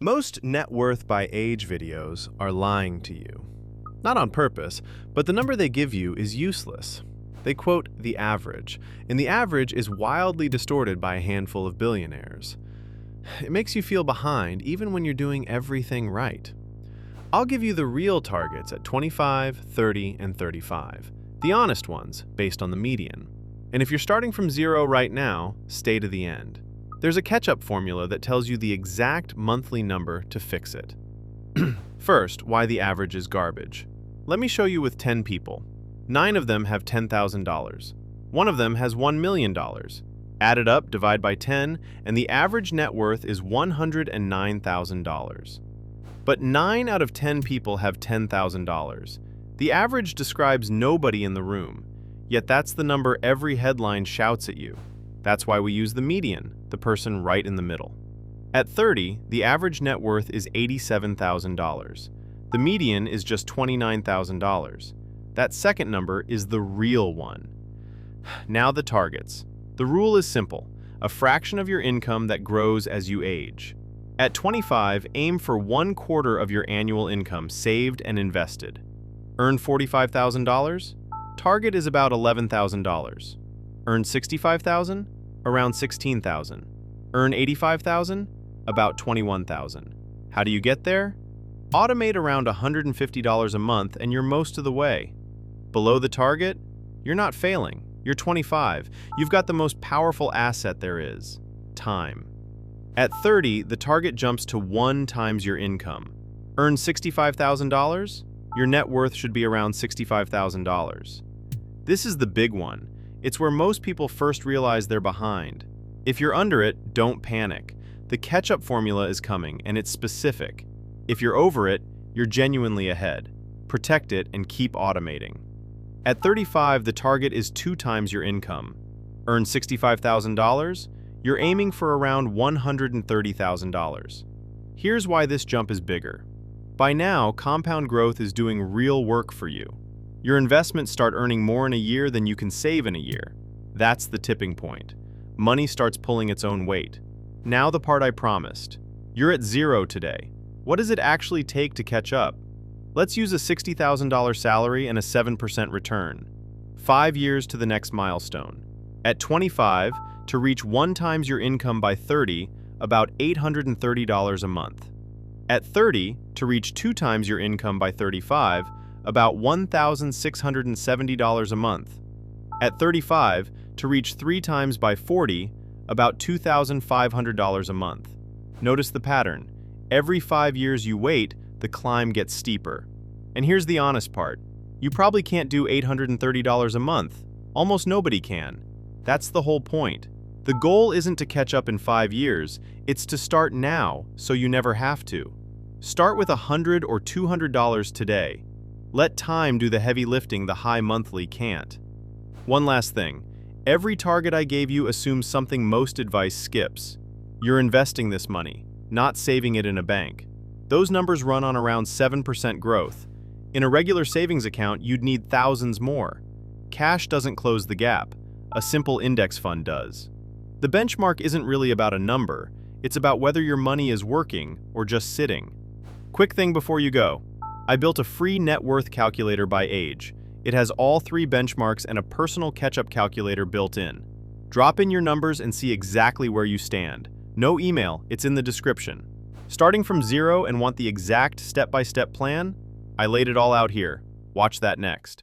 Most net worth by age videos are lying to you. Not on purpose, but the number they give you is useless. They quote the average, and the average is wildly distorted by a handful of billionaires. It makes you feel behind even when you're doing everything right. I'll give you the real targets at 25, 30, and 35, the honest ones based on the median. And if you're starting from zero right now, stay to the end. There's a catch-up formula that tells you the exact monthly number to fix it. First, why the average is garbage. Let me show you with 10 people. 9 of them have $10,000. One of them has $1 million. Add it up, divide by 10, and the average net worth is $109,000. But 9 out of 10 people have $10,000. The average describes nobody in the room, yet that's the number every headline shouts at you. That's why we use the median, the person right in the middle. At 30, the average net worth is $87,000. The median is just $29,000. That second number is the real one. Now the targets. The rule is simple: a fraction of your income that grows as you age. At 25, aim for 1/4 of your annual income saved and invested. Earn $45,000? Target is about $11,000. Earn $65,000? Around $16,000. Earn $85,000? About $21,000. How do you get there? Automate around $150 a month and you're most of the way. Below the target? You're not failing. You're 25. You've got the most powerful asset there is: time. At 30, the target jumps to 1 times your income. Earn $65,000? Your net worth should be around $65,000. This is the big one. It's where most people first realize they're behind. If you're under it, don't panic. The catch-up formula is coming, and it's specific. If you're over it, you're genuinely ahead. Protect it and keep automating. At 35, the target is 2 times your income. Earn $65,000? You're aiming for around $130,000. Here's why this jump is bigger. By now, compound growth is doing real work for you. Your investments start earning more in a year than you can save in a year. That's the tipping point. Money starts pulling its own weight. Now the part I promised. You're at zero today. What does it actually take to catch up? Let's use a $60,000 salary and a 7% return. 5 years to the next milestone. At 25, to reach 1 times your income by 30, about $830 a month. At 30, to reach 2 times your income by 35, about $1,670 a month. At 35, to reach 3 times by 40, about $2,500 a month. Notice the pattern. Every 5 years you wait, the climb gets steeper. And here's the honest part. You probably can't do $830 a month. Almost nobody can. That's the whole point. The goal isn't to catch up in 5 years, it's to start now so you never have to. Start with $100 or $200 today. Let time do the heavy lifting the high monthly can't. One last thing. Every target I gave you assumes something most advice skips. You're investing this money, not saving it in a bank. Those numbers run on around 7% growth. In a regular savings account, you'd need thousands more. Cash doesn't close the gap. A simple index fund does. The benchmark isn't really about a number. It's about whether your money is working or just sitting. Quick thing before you go. I built a free net worth calculator by age. It has all 3 benchmarks and a personal catch-up calculator built in. Drop in your numbers and see exactly where you stand. No email, it's in the description. Starting from zero and want the exact step-by-step plan? I laid it all out here. Watch that next.